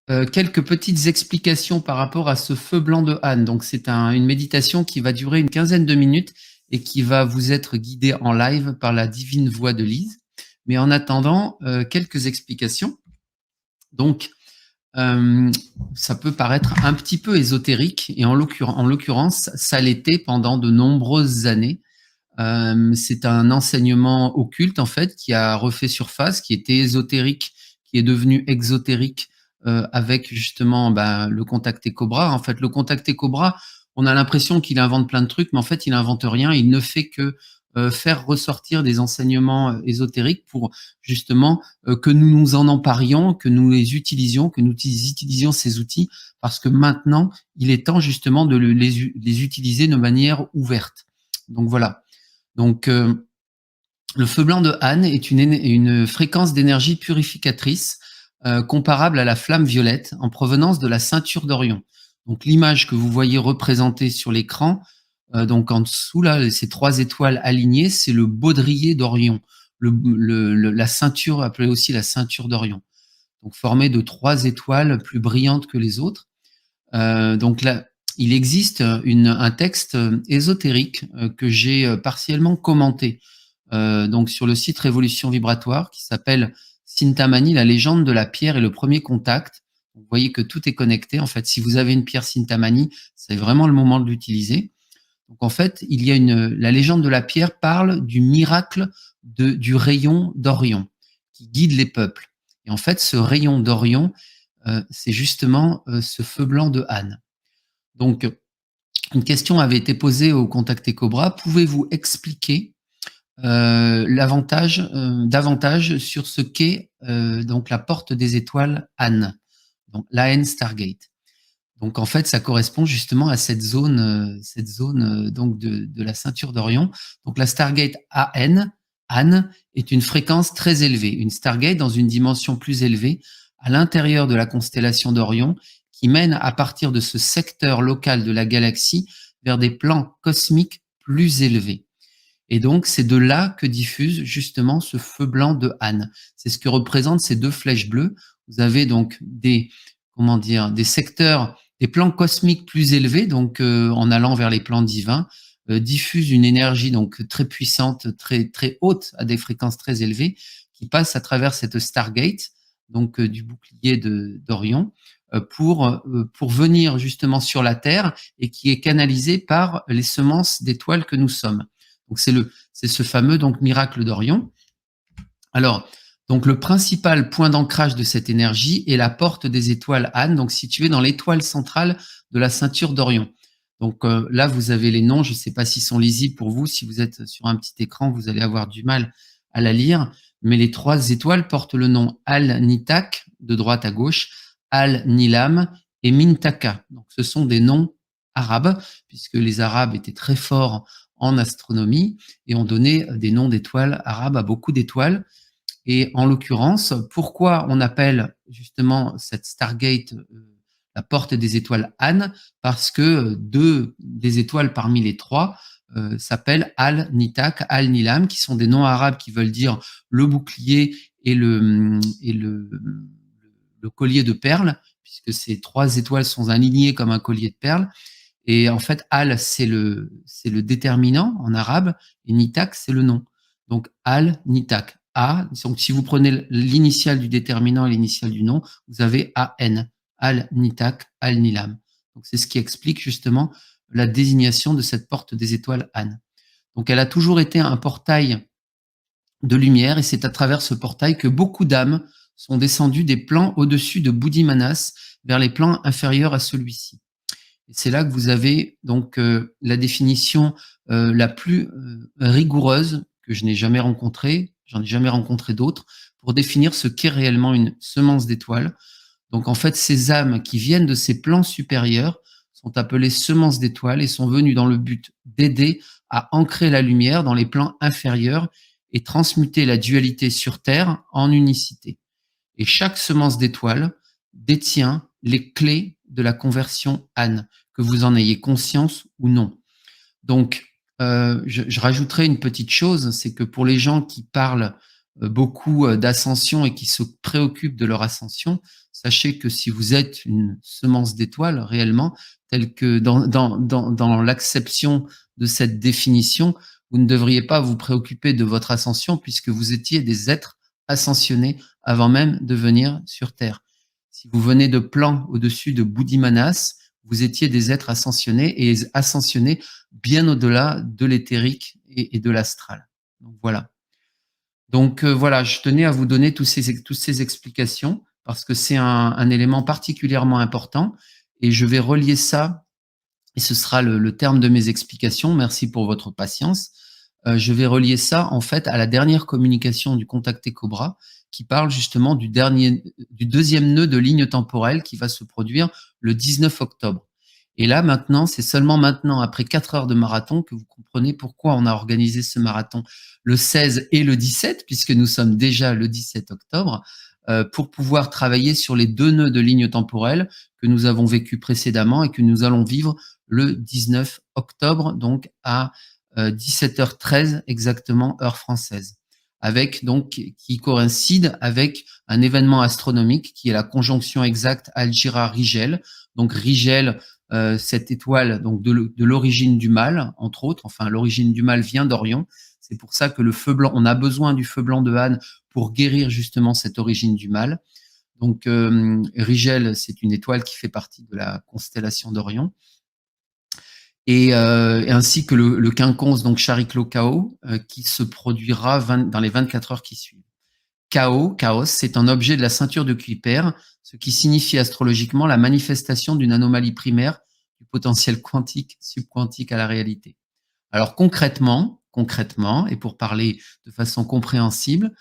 Quelques petites explications par rapport à ce feu blanc de Anne. Donc, c'est une méditation qui va durer une quinzaine de minutes et qui va vous être guidée en live par la divine voix de Lise. Mais en attendant, quelques explications. Donc, ça peut paraître un petit peu ésotérique et en l'occurrence, ça l'était pendant de nombreuses années. C'est un enseignement occulte en fait qui a refait surface, qui était ésotérique, qui est devenu exotérique avec justement le contacté Cobra. En fait, le contacté Cobra, on a l'impression qu'il invente plein de trucs, mais en fait, il invente rien. Il ne fait que faire ressortir des enseignements ésotériques pour justement que nous nous en emparions, que nous les utilisions, que nous utilisions ces outils, parce que maintenant, il est temps justement de les utiliser de manière ouverte. Donc voilà. Donc, le feu blanc de Anne est une fréquence d'énergie purificatrice comparable à la flamme violette en provenance de la ceinture d'Orion. Donc, l'image que vous voyez représentée sur l'écran, donc en dessous, là, ces 3 étoiles alignées, c'est le baudrier d'Orion, la ceinture, appelée aussi la ceinture d'Orion. Donc, formée de 3 étoiles plus brillantes que les autres. Donc là, il existe un texte ésotérique que j'ai partiellement commenté donc sur le site Révolution Vibratoire qui s'appelle Sintamani, la légende de la pierre et le premier contact. Vous voyez que tout est connecté. En fait, si vous avez une pierre Sintamani, c'est vraiment le moment de l'utiliser. Donc en fait, la légende de la pierre parle du miracle du rayon d'Orion qui guide les peuples. Et en fait, ce rayon d'Orion, c'est justement ce feu blanc de Anne. Donc, une question avait été posée au contacté Cobra. Pouvez-vous expliquer davantage sur ce qu'est donc la porte des étoiles Anne, donc l'AN Stargate. Donc en fait, ça correspond justement à cette zone donc de la ceinture d'Orion. Donc la Stargate AN, Anne, est une fréquence très élevée, une Stargate dans une dimension plus élevée à l'intérieur de la constellation d'Orion, qui mène à partir de ce secteur local de la galaxie vers des plans cosmiques plus élevés. Et donc, c'est de là que diffuse justement ce feu blanc de Anne. C'est ce que représentent ces 2 flèches bleues. Vous avez donc des secteurs, des plans cosmiques plus élevés, donc en allant vers les plans divins, diffusent une énergie donc très puissante, très très haute, à des fréquences très élevées, qui passe à travers cette Stargate, donc du bouclier d'Orion, pour venir justement sur la Terre et qui est canalisée par les semences d'étoiles que nous sommes. Donc c'est ce fameux donc miracle d'Orion. Alors, donc le principal point d'ancrage de cette énergie est la porte des étoiles Anne, donc située dans l'étoile centrale de la ceinture d'Orion. Donc là, vous avez les noms, je ne sais pas s'ils sont lisibles pour vous, si vous êtes sur un petit écran, vous allez avoir du mal à la lire, mais les 3 étoiles portent le nom Al-Nitak, de droite à gauche, Al-Nilam et Mintaka. Donc ce sont des noms arabes, puisque les Arabes étaient très forts en astronomie et ont donné des noms d'étoiles arabes à beaucoup d'étoiles. Et en l'occurrence, pourquoi on appelle justement cette Stargate la porte des étoiles Anne? Parce que 2 des étoiles parmi les 3 s'appellent Al-Nitak, Al-Nilam, qui sont des noms arabes qui veulent dire le bouclier et le collier de perles, puisque ces 3 étoiles sont alignées comme un collier de perles. Et en fait, Al, c'est le déterminant en arabe, et Nitak, c'est le nom. Donc, Al, Nitak. A, donc si vous prenez l'initiale du déterminant et l'initiale du nom, vous avez AN, Al, Nitak, Al, Nilam. Donc, c'est ce qui explique justement la désignation de cette porte des étoiles An. Donc, elle a toujours été un portail de lumière, et c'est à travers ce portail que beaucoup d'âmes sont descendues des plans au-dessus de Buddhi-Manas vers les plans inférieurs à celui-ci. Et c'est là que vous avez donc la définition la plus rigoureuse que je n'ai jamais rencontrée, j'en ai jamais rencontré d'autres, pour définir ce qu'est réellement une semence d'étoiles. Donc en fait, ces âmes qui viennent de ces plans supérieurs sont appelées semences d'étoiles et sont venues dans le but d'aider à ancrer la lumière dans les plans inférieurs et transmuter la dualité sur Terre en unicité. Et chaque semence d'étoile détient les clés de la conversion Anne, que vous en ayez conscience ou non. Donc, je rajouterai une petite chose, c'est que pour les gens qui parlent beaucoup d'ascension et qui se préoccupent de leur ascension, sachez que si vous êtes une semence d'étoiles réellement, telle que dans l'acception de cette définition, vous ne devriez pas vous préoccuper de votre ascension puisque vous étiez des êtres ascensionnés avant même de venir sur Terre. Si vous venez de plan au-dessus de Buddhimanas, vous étiez des êtres ascensionnés et ascensionnés bien au-delà de l'éthérique et de l'astral. Donc voilà. Donc voilà, je tenais à vous donner toutes ces explications parce que c'est un élément particulièrement important et je vais relier ça, et ce sera le terme de mes explications. Merci pour votre patience. Je vais relier ça en fait à la dernière communication du contacté Cobra qui parle justement du deuxième nœud de ligne temporelle qui va se produire le 19 octobre. Et là, maintenant, c'est seulement maintenant, après 4 heures de marathon, que vous comprenez pourquoi on a organisé ce marathon le 16 et le 17, puisque nous sommes déjà le 17 octobre, pour pouvoir travailler sur les 2 nœuds de ligne temporelle que nous avons vécu précédemment et que nous allons vivre le 19 octobre, donc à 17h13 exactement, heure française, avec donc qui coïncide avec un événement astronomique qui est la conjonction exacte Algira-Rigel. Donc Rigel, cette étoile donc de l'origine du mal, entre autres, enfin l'origine du mal vient d'Orion. C'est pour ça que le feu blanc, on a besoin du feu blanc de Han pour guérir justement cette origine du mal. Donc Rigel, c'est une étoile qui fait partie de la constellation d'Orion. Et ainsi que le quinconce, donc Chariklo-Chaos, qui se produira dans les 24 heures qui suivent. Chaos, c'est un objet de la ceinture de Kuiper, ce qui signifie astrologiquement la manifestation d'une anomalie primaire du potentiel quantique, subquantique à la réalité. Alors concrètement, et pour parler de façon compréhensible,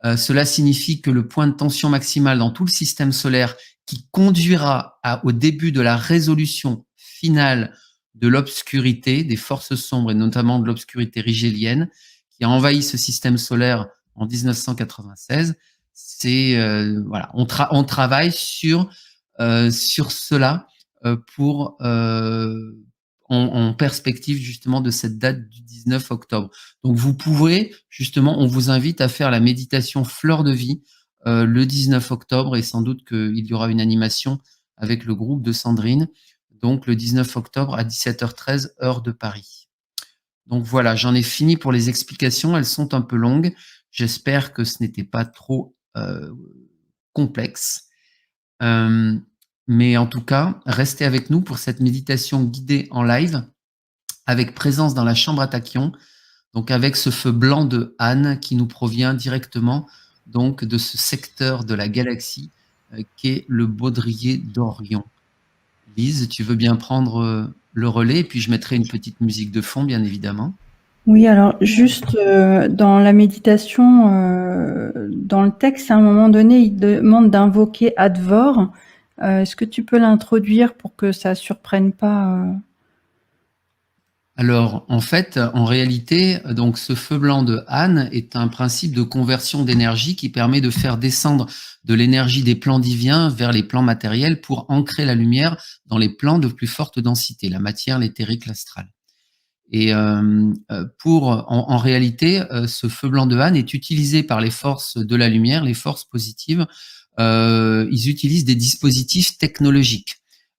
cela signifie que le point de tension maximale dans tout le système solaire qui conduira au début de la résolution finale de l'obscurité, des forces sombres et notamment de l'obscurité rigélienne qui a envahi ce système solaire en 1996, c'est voilà, on travaille sur cela pour en perspective justement de cette date du 19 octobre. Donc vous pourrez justement, on vous invite à faire la méditation Fleur de Vie le 19 octobre et sans doute qu'il y aura une animation avec le groupe de Sandrine, donc le 19 octobre à 17h13 heure de Paris. Donc voilà, j'en ai fini pour les explications, elles sont un peu longues. J'espère que ce n'était pas trop complexe. Mais en tout cas, restez avec nous pour cette méditation guidée en live avec présence dans la chambre à tachyon, donc avec ce feu blanc de Han qui nous provient directement donc de ce secteur de la galaxie qu'est le baudrier d'Orion. Lise, tu veux bien prendre le relais et puis je mettrai une petite musique de fond, bien évidemment. Oui, alors juste dans la méditation, dans le texte, à un moment donné, il demande d'invoquer Advor. Est-ce que tu peux l'introduire pour que ça surprenne pas Alors, en fait, en réalité, donc ce feu blanc de Han est un principe de conversion d'énergie qui permet de faire descendre de l'énergie des plans divins vers les plans matériels pour ancrer la lumière dans les plans de plus forte densité, la matière, l'éthérique, l'astral. Et en réalité, ce feu blanc de Han est utilisé par les forces de la lumière, les forces positives. Ils utilisent des dispositifs technologiques.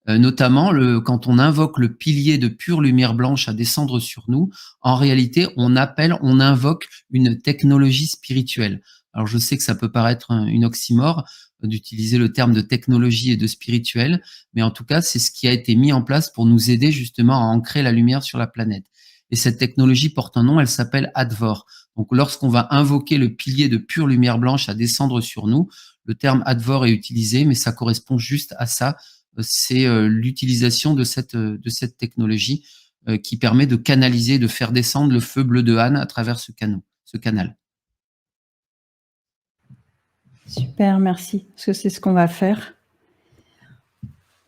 Notamment, quand on invoque le pilier de pure lumière blanche à descendre sur nous, en réalité, on invoque une technologie spirituelle. Alors, je sais que ça peut paraître une oxymore d'utiliser le terme de technologie et de spirituel, mais en tout cas, c'est ce qui a été mis en place pour nous aider justement à ancrer la lumière sur la planète. Et cette technologie porte un nom, elle s'appelle Advor. Donc, lorsqu'on va invoquer le pilier de pure lumière blanche à descendre sur nous, le terme Advor est utilisé, mais ça correspond juste à ça. C'est l'utilisation de cette technologie qui permet de canaliser, de faire descendre le feu bleu de Han à travers ce canal. Super, merci, parce que c'est ce qu'on va faire.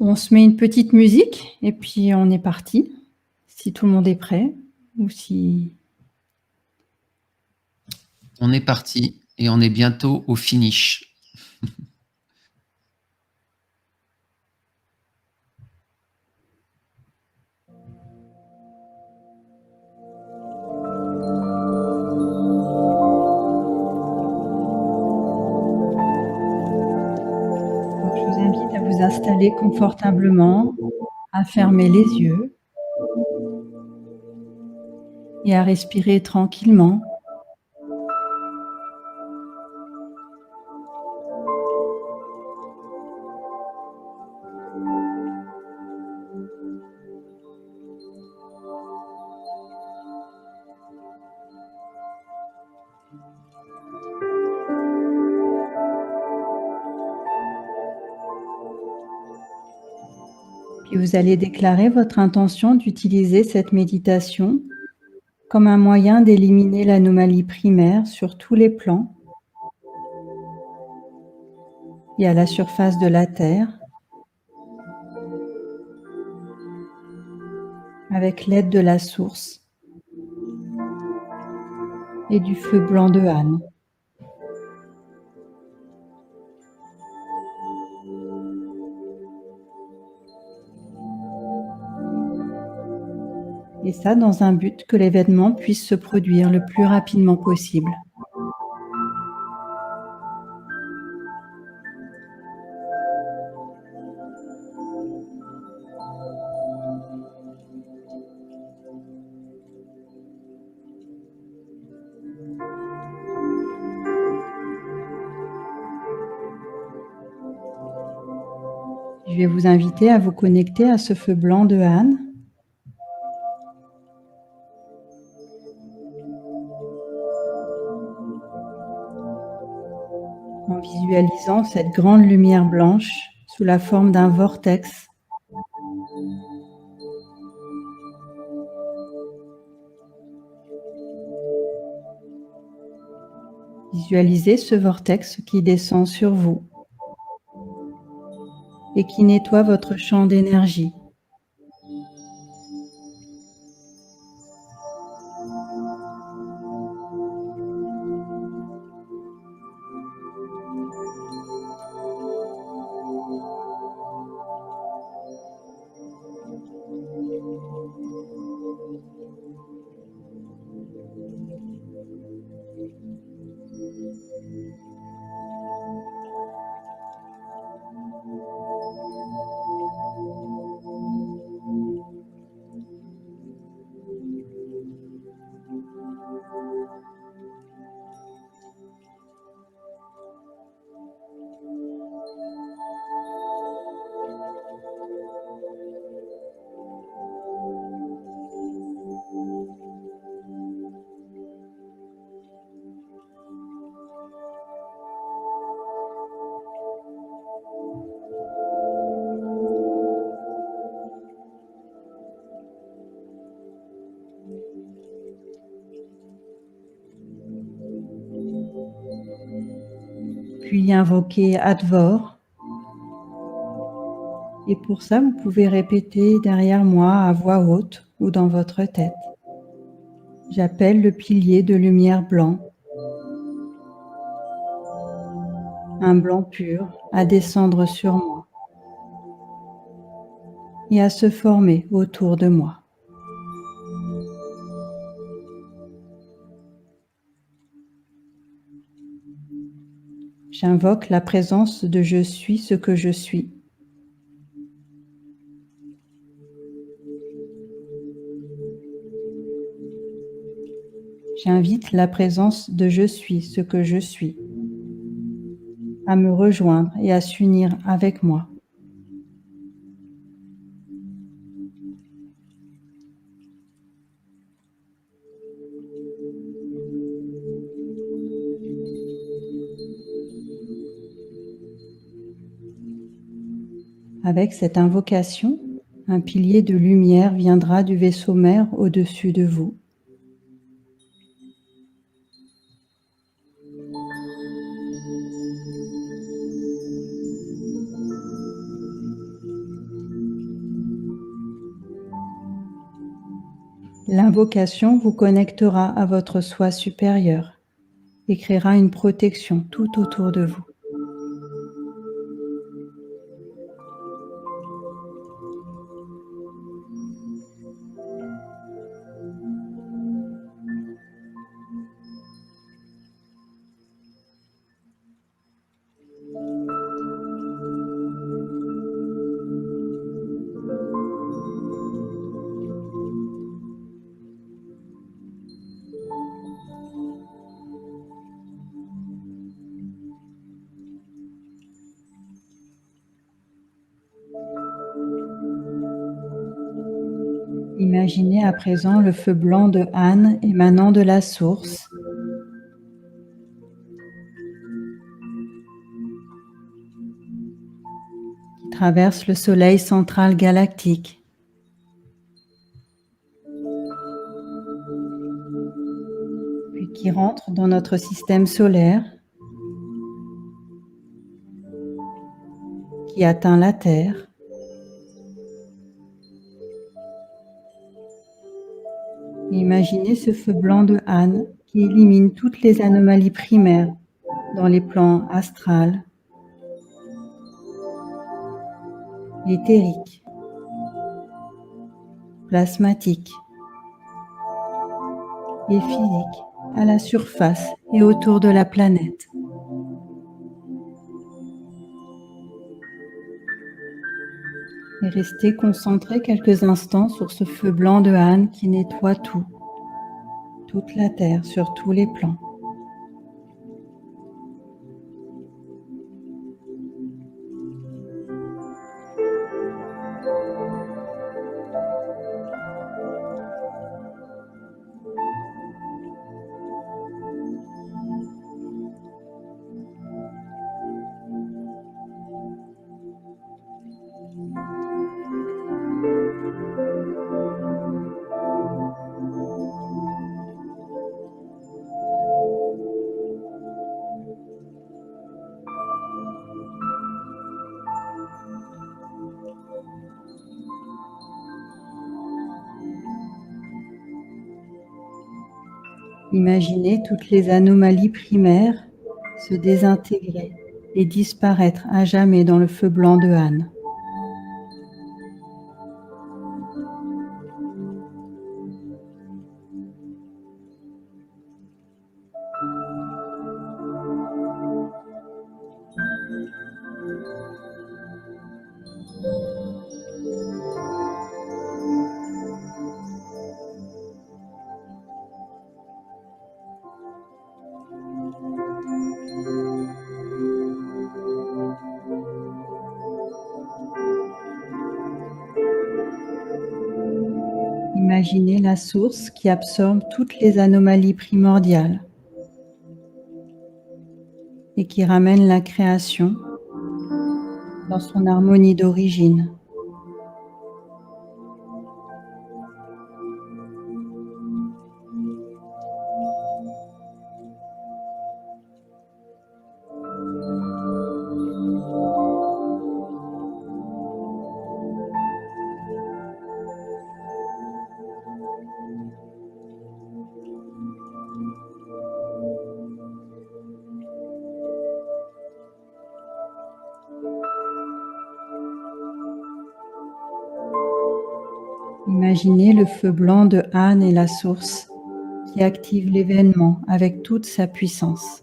On se met une petite musique et puis on est parti, si tout le monde est prêt ou si... On est parti et on est bientôt au finish. vous installer confortablement, à fermer les yeux et à respirer tranquillement. Puis vous allez déclarer votre intention d'utiliser cette méditation comme un moyen d'éliminer l'anomalie primaire sur tous les plans et à la surface de la Terre, avec l'aide de la source et du feu blanc de Han. Et ça dans un but que l'événement puisse se produire le plus rapidement possible. Je vais vous inviter à vous connecter à ce feu blanc de Han. En visualisant cette grande lumière blanche sous la forme d'un vortex. Visualisez ce vortex qui descend sur vous et qui nettoie votre champ d'énergie. Puis invoquez Advor. Et pour ça, vous pouvez répéter derrière moi à voix haute ou dans votre tête. J'appelle le pilier de lumière blanc, un blanc pur, à descendre sur moi et à se former autour de moi. J'invoque la présence de je suis ce que je suis. J'invite la présence de je suis ce que je suis à me rejoindre et à s'unir avec moi. Avec cette invocation, un pilier de lumière viendra du vaisseau mère au-dessus de vous. L'invocation vous connectera à votre soi supérieur et créera une protection tout autour de vous. Imaginez à présent le feu blanc de Han émanant de la source. Qui traverse le soleil central galactique. Puis qui rentre dans notre système solaire. Qui atteint la Terre. Et imaginez ce feu blanc de Han qui élimine toutes les anomalies primaires dans les plans astral, éthérique, plasmatique et physique à la surface et autour de la planète. Et restez concentrés quelques instants sur ce feu blanc de Han qui nettoie tout, toute la Terre sur tous les plans. Imaginez toutes les anomalies primaires se désintégrer et disparaître à jamais dans le feu blanc de Han. Imaginez la source qui absorbe toutes les anomalies primordiales et qui ramène la création dans son harmonie d'origine. Imaginez le feu blanc de Han et la source qui active l'événement avec toute sa puissance.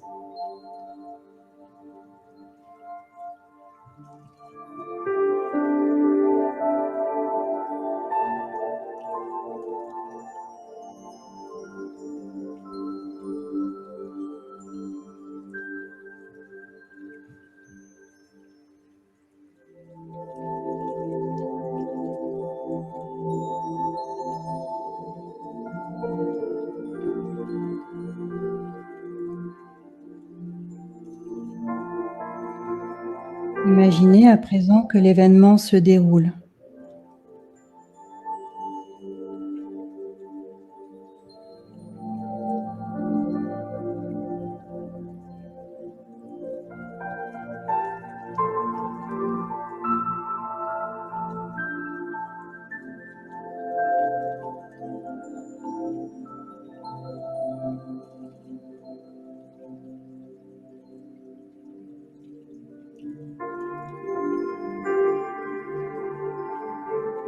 Imaginez à présent que l'événement se déroule.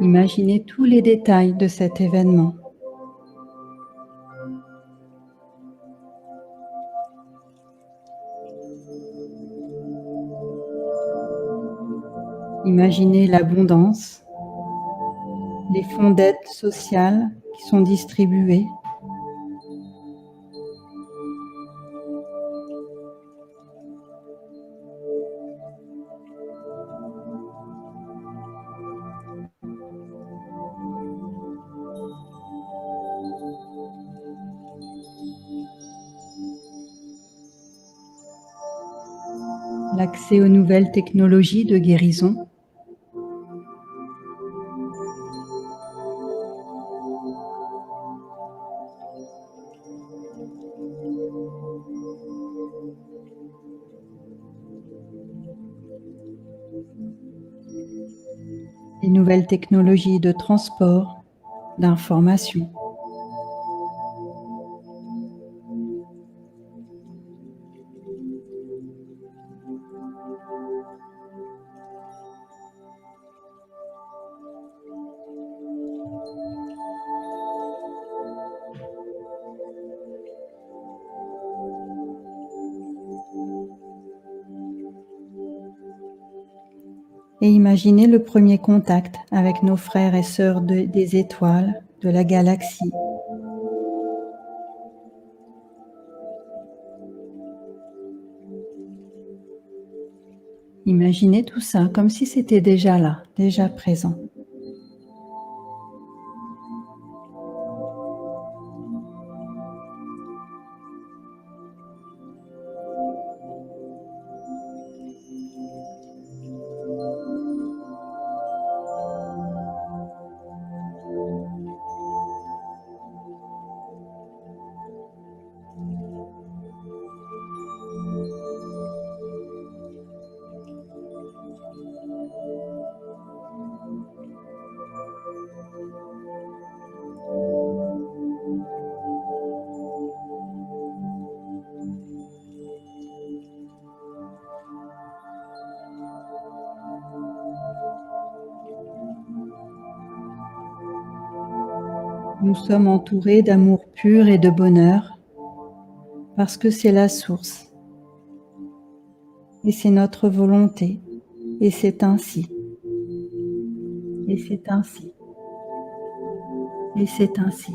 Imaginez tous les détails de cet événement. Imaginez l'abondance, les fonds d'aide sociale qui sont distribués. l'accès aux nouvelles technologies de guérison, les nouvelles technologies de transport, d'information. Et imaginez le premier contact avec nos frères et sœurs des étoiles, de la galaxie. Imaginez tout ça comme si c'était déjà là, déjà présent. Nous sommes entourés d'amour pur et de bonheur parce que c'est la source. Et c'est notre volonté. Et c'est ainsi. Et c'est ainsi. Et c'est ainsi.